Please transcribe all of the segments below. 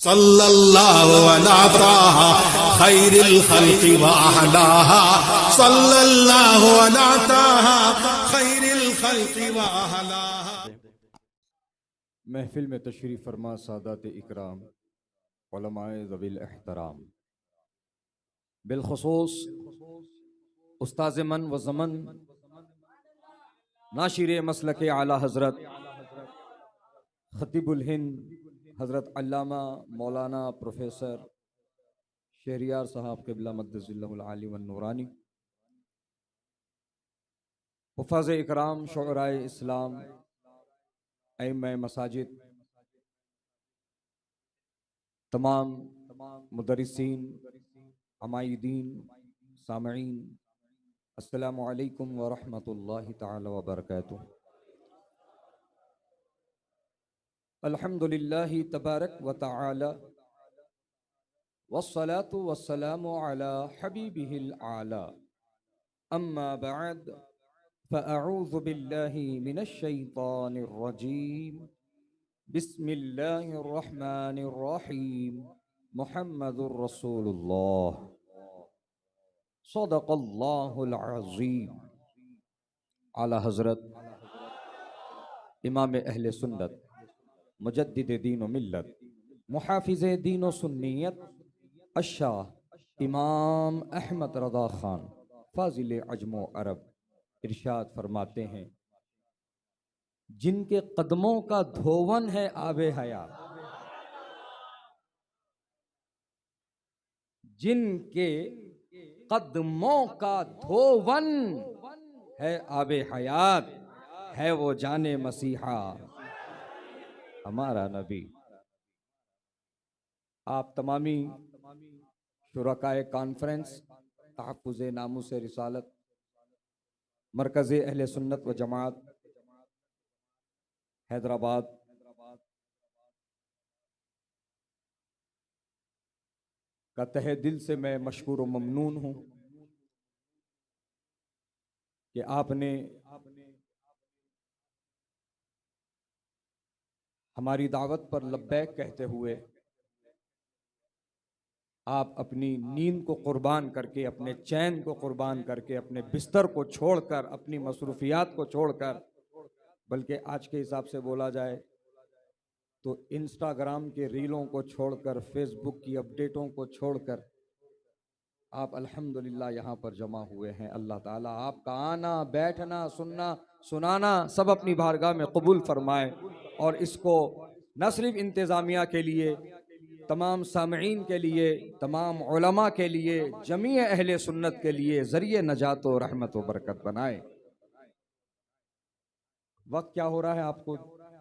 सल्लल्लाहु अला ताहा खैरिल खल्क़ि व अहलाहा सल्लल्लाहु अला ताहा खैरिल खल्क़ि व अहलाहा। महफिल में तशरीफ़ फरमा सादात इकराम उलमाए ज़वील एहतराम, बिलखुसूस उस्ताज़ मन व ज़मन नाशिर मसलक आला हज़रत खतीबुल हिंद हज़रत अल्लामा मौलाना प्रोफेसर शहरियार साहब क़िबला मद्दसिल्लहुल आली व नूरानी, हुफ़ाज़ इकराम, शुअराए इस्लाम, अइम्मा मसाजिद, तमाम मुदर्रिसीन, अमायदीन, सामईन, अस्सलामु अलैकुम व रहमतुल्लाहि तआला व बरकातुहू। अल्हम्दुलिल्लाहि तबारक व तआला वस्सलातु वस्सलामु अला हबीबिहिल आला, अम्मा बअद फ़अऊज़ु बिल्लाहि मिनश शैतानिर रजीम, बिस्मिल्लाहिर रहमानिर रहीम, मुहम्मदुर रसूलुल्लाह, सदक़ल्लाहुल अज़ीम। आला हज़रत इमाम अहले सुन्नत, मुजद्दिद दीन व मिल्लत, मुहाफिज़ दीन व सुन्नियत, अशाह इमाम अहमद रज़ा ख़ान फ़ाज़िल अजम अरब इरशाद फरमाते हैं, जिनके कदमों का धोवन है आबे हयात, जिनके कदमों का धोवन है आबे हयात, है वो जाने मसीहा हमारा नबी। आप तमामी शुरकाए कॉन्फ्रेंस, तहफ़्फ़ुज़ नामूस रिसालत, मरकज़ अहले सुन्नत व जमात हैदराबाद का तहे दिल से मैं मशकूर व ममनून हूँ कि आपने हमारी दावत पर लब्बैक कहते हुए आप अपनी नींद को कुर्बान करके, अपने चैन को कुर्बान करके, अपने बिस्तर को छोड़कर, अपनी मसरूफियात को छोड़कर, बल्कि आज के हिसाब से बोला जाए तो इंस्टाग्राम के रीलों को छोड़कर, फेसबुक की अपडेटों को छोड़कर आप अल्हम्दुलिल्लाह यहाँ पर जमा हुए हैं। अल्लाह ताला आपका आना, बैठना, सुनना, सुनाना सब अपनी बारगाह में कबूल फरमाए और इसको न सिर्फ इंतज़ामिया के लिए, तमाम सामईन के लिए, तमाम उलमा के लिए, जमी अहले सुन्नत के लिए ज़रिए नजात व रहमत व बरकत बनाए। वक्त क्या हो रहा है आपको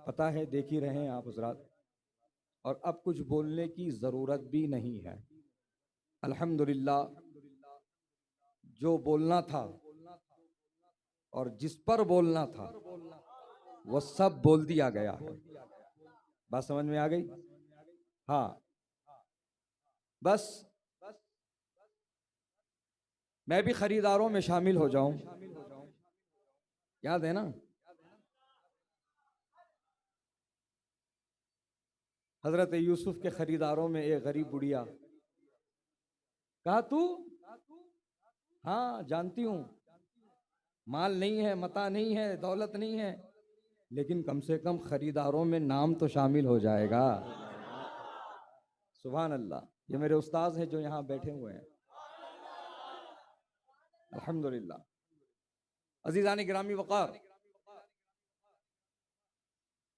पता है, देख ही रहे हैं आप हज़रात, और अब कुछ बोलने की ज़रूरत भी नहीं है। अल्हम्दुलिल्लाह, जो बोलना था और जिस पर बोलना था वो सब बोल दिया गया है। बात समझ में आ गई? हाँ, बस मैं भी खरीदारों में शामिल हो जाऊं, याद है ना? हजरत यूसुफ के खरीदारों में एक गरीब बुढ़िया, कहा तू? हाँ जानती हूं, माल नहीं है, मता नहीं है, दौलत नहीं है, लेकिन कम से कम खरीदारों में नाम तो शामिल हो जाएगा। सुभान अल्लाह। ये मेरे उस्ताद हैं जो यहाँ बैठे हुए हैं, अल्हम्दुलिल्लाह। अजीज़ान गिरामी वक़ार,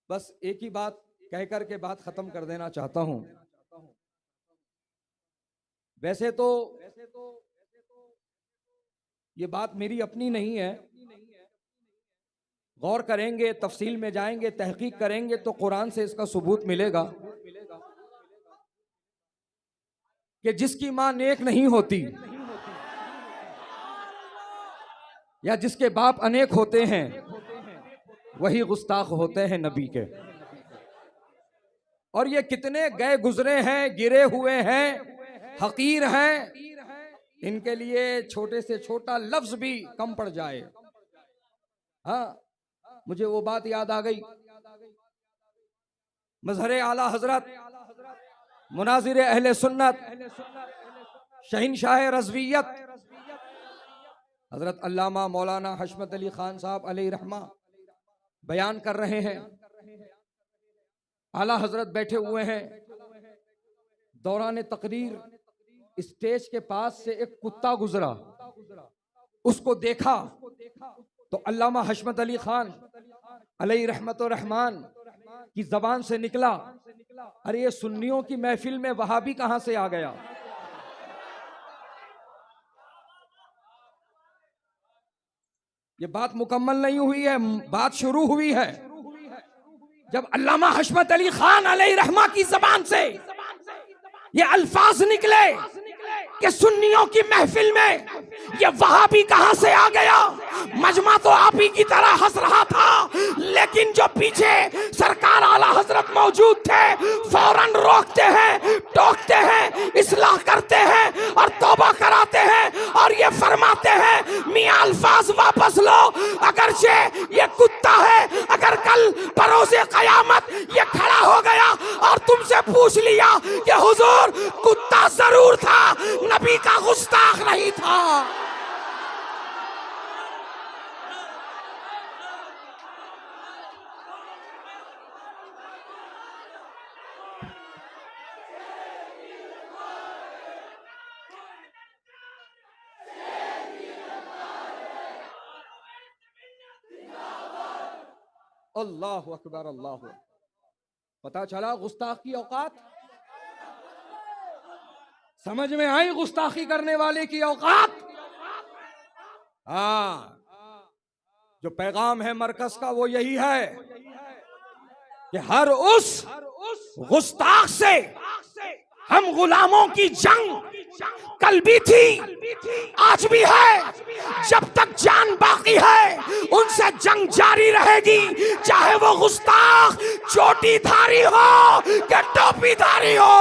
बस एक ही बात कहकर के बात खत्म कर देना चाहता हूं। वैसे तो ये बात मेरी अपनी नहीं है, गौर करेंगे, तफसील में जाएंगे, तहकीक करेंगे तो कुरान से इसका सबूत मिलेगा कि जिसकी मां नेक नहीं होती या जिसके बाप अनेक होते हैं वही गुस्ताख होते हैं नबी के। और ये कितने गए गुजरे हैं, गिरे हुए हैं, हकीर हैं, इनके लिए छोटे से छोटा लफ्ज भी कम पड़ जाए। हाँ, मुझे वो बात याद आ गई, मजहर आला हजरत मुनाजिर अहले सुन्नत, शहंशाह रज़वियत हजरत अल्लामा मौलाना हशमत अली खान साहब अलैहि रहमा बयान कर रहे हैं। आला हजरत बैठे हुए हैं। दौरान तकरीर स्टेज के पास से एक कुत्ता गुजरा, उसको देखा तो अल्लामा हशमत अली खान अलैहि रहमत रहमान की जबान से निकला, अरे ये सुन्नियों की महफिल में वहाबी कहां से आ गया। ये बात मुकम्मल नहीं हुई है, बात शुरू हुई है। जब अल्लामा हशमत अली खान अलैहि रहमा की जबान से ये अल्फाज निकले कि सुन्नियों की महफिल में ये वहाबी कहां से आ गया, मजमा तो आप ही की तरह हंस रहा था, लेकिन जो पीछे सरकार आला हजरत मौजूद थे फौरन रोकते हैं, टोकते हैं, इस्लाह करते हैं और तौबा कराते हैं और ये फरमाते हैं मियां अल्फाज वापस लो। अगरचे ये कुत्ता है, अगर कल परोसे कयामत ये खड़ा हो गया और तुमसे पूछ लिया कि हुजूर कुत्ता जरूर था, नबी का गुस्ताख नहीं था। अल्लाह अकबर, अल्लाह। पता चला गुस्ताख की औकात, समझ में आई गुस्ताखी करने वाले की औकात। हाँ, जो पैगाम है मरकज का वो यही है कि हर उस गुस्ताख से हम गुलामों की जंग कल भी थी, आज भी है, जब तक जान बाकी है उनसे जंग जारी रहेगी, चाहे वो गुस्ताख चोटीधारी हो कि टोपीधारी हो।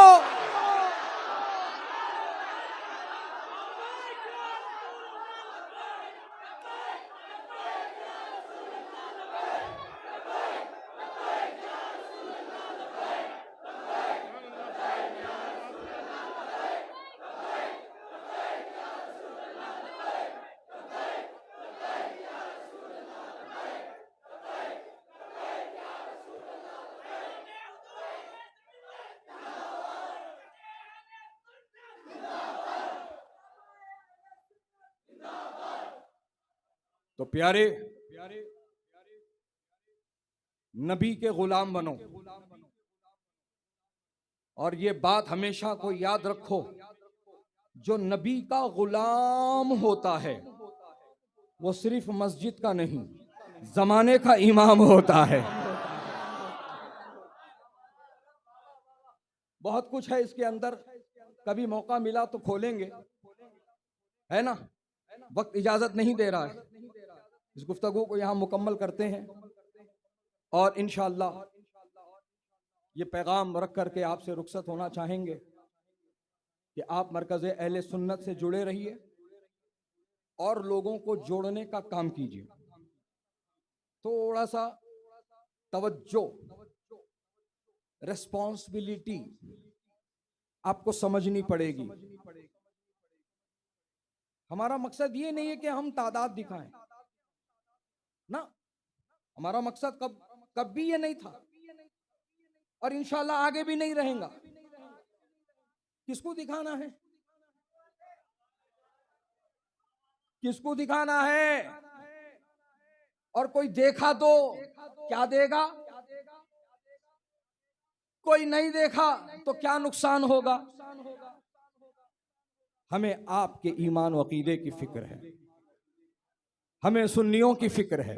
तो प्यारे नबी के गुलाम बनो और ये बात हमेशा को याद रखो, जो नबी का गुलाम होता है वो सिर्फ मस्जिद का नहीं जमाने का इमाम होता है। बहुत कुछ है इसके अंदर, कभी मौका मिला तो खोलेंगे, है ना। वक्त इजाजत नहीं दे रहा है, इस गुफ्तगू को यहाँ मुकम्मल करते हैं और इंशाअल्लाह ये पैगाम रख करके आपसे रुखसत होना चाहेंगे कि आप मरकज़ अहले सुन्नत से जुड़े रहिए और लोगों को जोड़ने का काम कीजिए। थोड़ा सा तवज्जो, रिस्पॉन्सिबिलिटी आपको समझनी पड़ेगी। हमारा मकसद ये नहीं है कि हम तादाद दिखाएं ना, हमारा मकसद कभी ये नहीं था और इंशाल्लाह आगे भी नहीं रहेगा। किसको दिखाना है, किसको दिखाना है? और कोई देखा तो क्या देगा, कोई नहीं देखा तो क्या नुकसान होगा। हमें आपके ईमान व अकीदे की फिक्र है, हमें सुन्नियों की फिक्र है।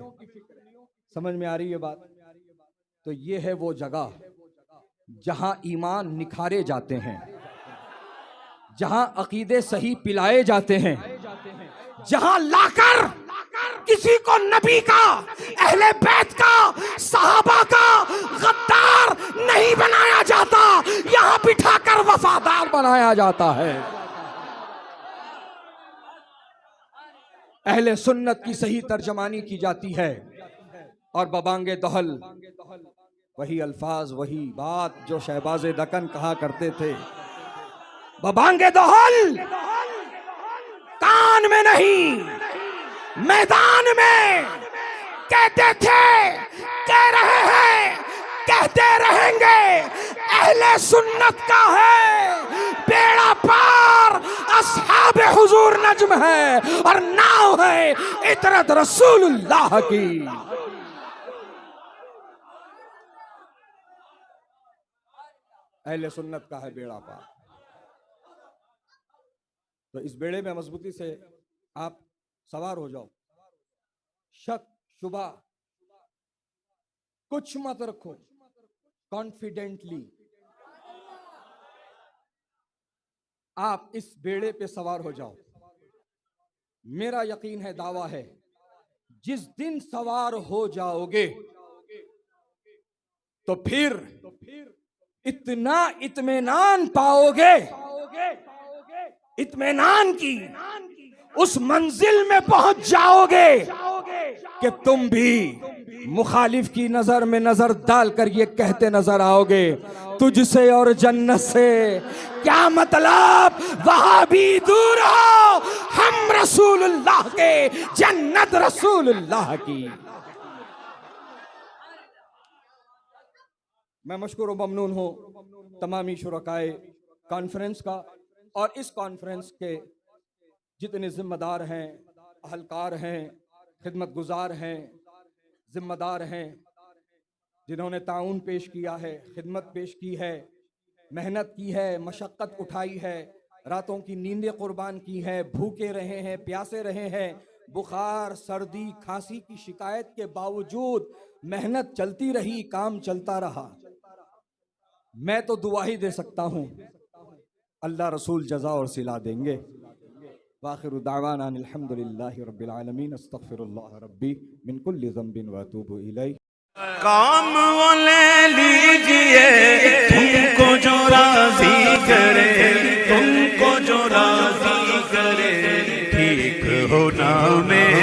समझ में आ रही है बात? तो ये है वो जगह जहां ईमान निखारे जाते हैं, जहां अकीदे सही पिलाए जाते हैं, जहां लाकर किसी को नबी का, अहले बैत का, सहाबा का गद्दार नहीं बनाया जाता, यहां बिठाकर वफादार बनाया जाता है। अहले सुन्नत की सही तर्जमानी की जाती है और बबांगे दहल वही अल्फाज, वही बात जो शहबाज दकन कहा करते थे, बबांगे दोहल कान में नहीं मैदान में कहते थे, कह रहे हैं, कहते रहेंगे, अहले सुन्नत का है बेड़ा पार, अस्हाब हुजूर नज्म है और नाव है इतरत रसूलुल्लाह की। अहले सुन्नत का है बेड़ा पार। तो इस बेड़े में मजबूती से आप सवार हो जाओ, शक शुबा कुछ मत रखो, कॉन्फिडेंटली आप इस बेड़े पे सवार हो जाओ। मेरा यकीन है, दावा है, जिस दिन सवार हो जाओगे तो फिर इतना इत्मीनान पाओगे, इत्मीनान की उस मंजिल में पहुंच जाओगे कि तुम भी मुखालिफ की नजर में नजर डालकर ये कहते नजर आओगे, तुझसे और जन्नत से क्या मतलब, वहां भी दूर हो, हम रसूलुल्लाह के, जन्नत रसूलुल्लाह की। मैं मशकूर व ममनून हूं तमामी शुरकाए कॉन्फ्रेंस का और इस कॉन्फ्रेंस के जितने जिम्मेदार हैं, अहलकार हैं, खिदमत गुजार हैं, जिम्मेदार हैं, जिन्होंने ताउन पेश किया है, खिदमत पेश की है, मेहनत की है, मशक्क़त उठाई है, रातों की नींदें कुर्बान की है, भूखे रहे हैं, प्यासे रहे हैं, बुखार, सर्दी, खांसी की शिकायत के बावजूद मेहनत चलती रही, काम चलता रहा। मैं तो दुआ ही दे सकता हूँ, अल्लाह रसूल जज़ा और सिला देंगे। वाखिरु दावाना अल्हम्दुलिल्लाहि रब्बिल आलमीन, अस्तगफिरुल्लाह रब्बी मिन कुल्लि ज़ंबिन व अतूबु इलैह। काम वो ले लीजिए तुमको जो राज़ी करे, तुमको जो राज़ी करे, ठीक होना में